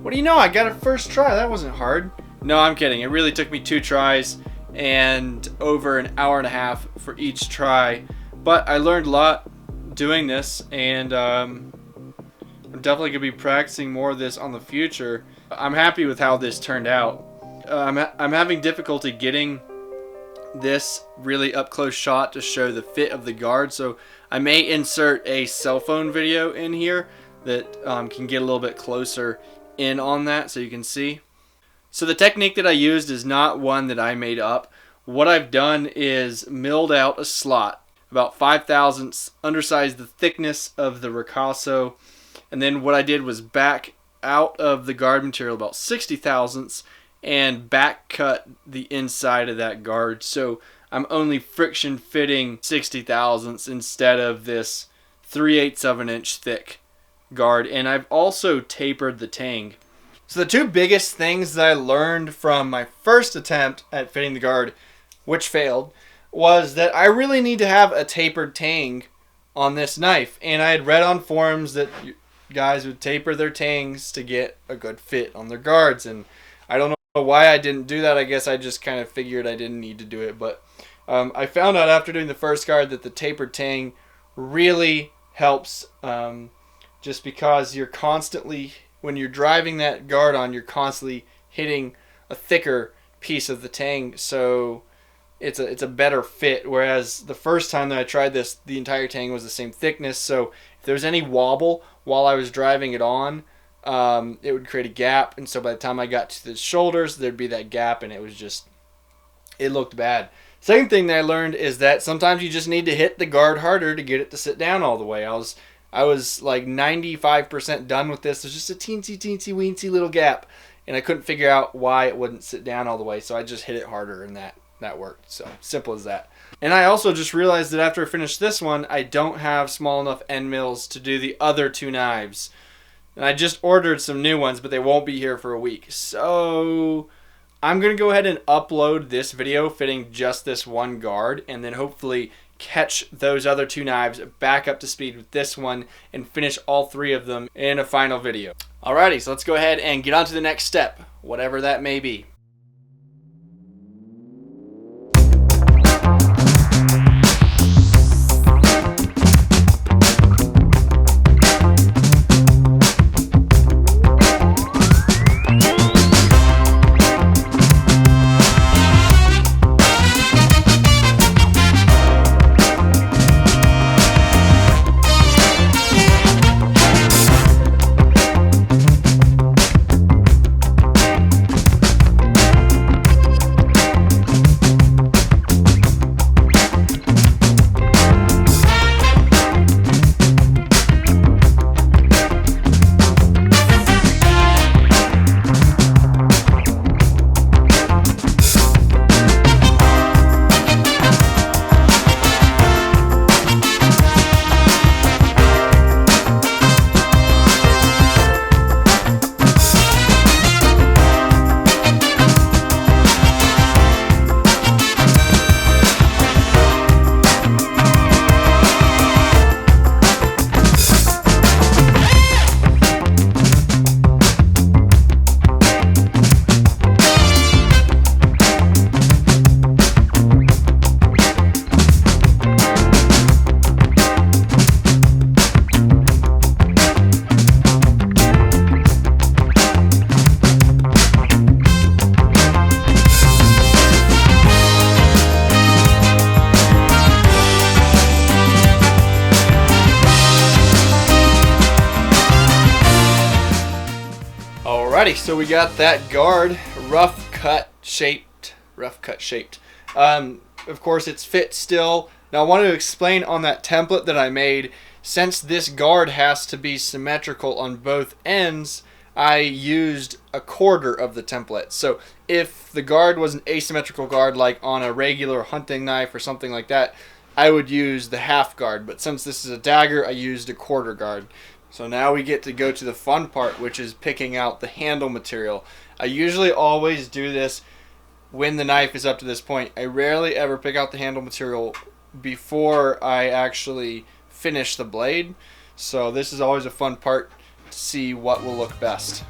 What do you know? I got it first try. That wasn't hard. No, I'm kidding. It really took me 2 tries and over an hour and a half for each try. But I learned a lot doing this, and I'm definitely going to be practicing more of this on the future. I'm happy with how this turned out. I'm having difficulty getting this really up close shot to show the fit of the guard, so I may insert a cell phone video in here that can get a little bit closer in on that so you can see. So the technique that I used is not one that I made up. What I've done is milled out a slot about 5/1000ths, undersized the thickness of the ricasso, and then what I did was back out of the guard material about 60/1000ths and back cut the inside of that guard, so I'm only friction fitting 60/1000ths instead of this 3/8 of an inch thick guard. And I've also tapered the tang. So the 2 biggest things that I learned from my first attempt at fitting the guard, which failed, was that I really need to have a tapered tang on this knife. And I had read on forums that guys would taper their tangs to get a good fit on their guards, and I don't know why I didn't do that. I guess I just kind of figured I didn't need to do it, but I found out after doing the first guard that the tapered tang really helps, just because you're constantly, when you're driving that guard on, you're constantly hitting a thicker piece of the tang, so it's a better fit. Whereas the first time that I tried this, the entire tang was the same thickness, so if there was any wobble while I was driving it on, it would create a gap, and so by the time I got to the shoulders, there'd be that gap, and it looked bad. Second thing that I learned is that sometimes you just need to hit the guard harder to get it to sit down all the way. I was like 95% done with this. There's just a teensy weensy little gap, and I couldn't figure out why it wouldn't sit down all the way, so I just hit it harder, and that worked. So simple as that. And I also just realized that after I finished this one, I don't have small enough end mills to do the other 2 knives. And I just ordered some new ones, but they won't be here for a week. So I'm going to go ahead and upload this video fitting just this one guard, and then hopefully catch those other 2 knives back up to speed with this one and finish all 3 of them in a final video. Alrighty, so let's go ahead and get on to the next step, whatever that may be. Alrighty, so we got that guard rough cut shaped. Of course, it's fit still. Now I want to explain on that template that I made, since this guard has to be symmetrical on both ends, I used a quarter of the template. So if the guard was an asymmetrical guard, like on a regular hunting knife or something like that, I would use the half guard. But since this is a dagger, I used a quarter guard. So now we get to go to the fun part, which is picking out the handle material. I usually always do this when the knife is up to this point. I rarely ever pick out the handle material before I actually finish the blade. So this is always a fun part to see what will look best.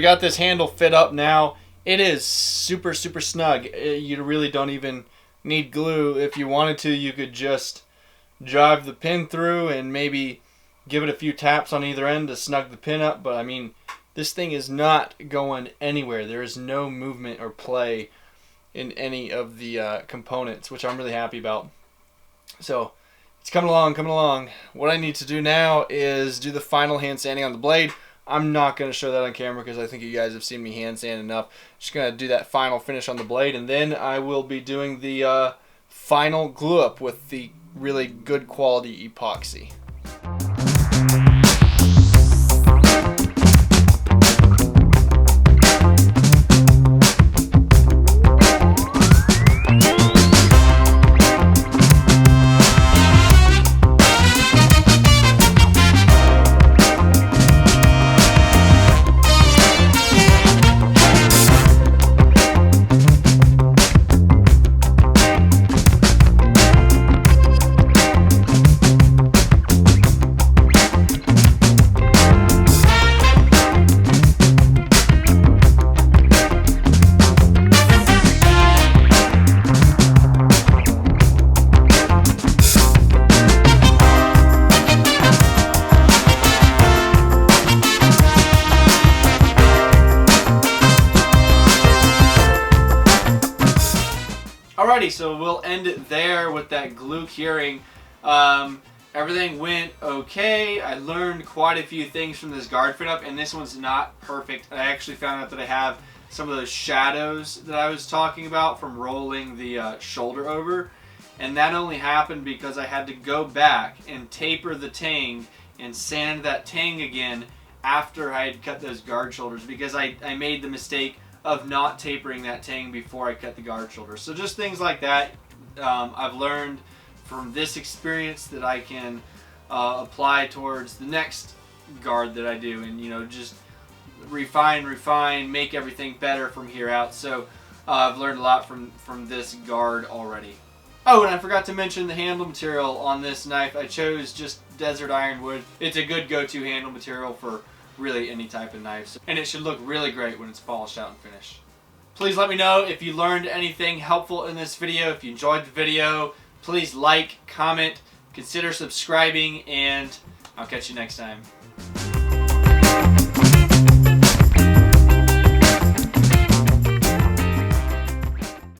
we got this handle fit up now. It is super snug. You really don't even need glue. If you wanted to, you could just drive the pin through and maybe give it a few taps on either end to snug the pin up. But I mean, this thing is not going anywhere. There is no movement or play in any of the components, which I'm really happy about. So it's coming along. What I need to do now is do the final hand sanding on the blade. I'm not going to show that on camera because I think you guys have seen me hand sand enough. Just going to do that final finish on the blade, and then I will be doing the final glue up with the really good quality epoxy. Alrighty, so we'll end it there with that glue curing. Everything went okay. I learned quite a few things from this guard fit up, and this one's not perfect. I actually found out that I have some of those shadows that I was talking about from rolling the shoulder over, and that only happened because I had to go back and taper the tang and sand that tang again after I had cut those guard shoulders, because I made the mistake of not tapering that tang before I cut the guard shoulders. So just things like that I've learned from this experience that I can apply towards the next guard that I do, and just refine, make everything better from here out. So I've learned a lot from this guard already. Oh, and I forgot to mention the handle material on this knife. I chose just desert ironwood. It's a good go-to handle material for really any type of knife, and it should look really great when it's polished out and finished. Please let me know if you learned anything helpful in this video. If you enjoyed the video, please like, comment, consider subscribing, and I'll catch you next time.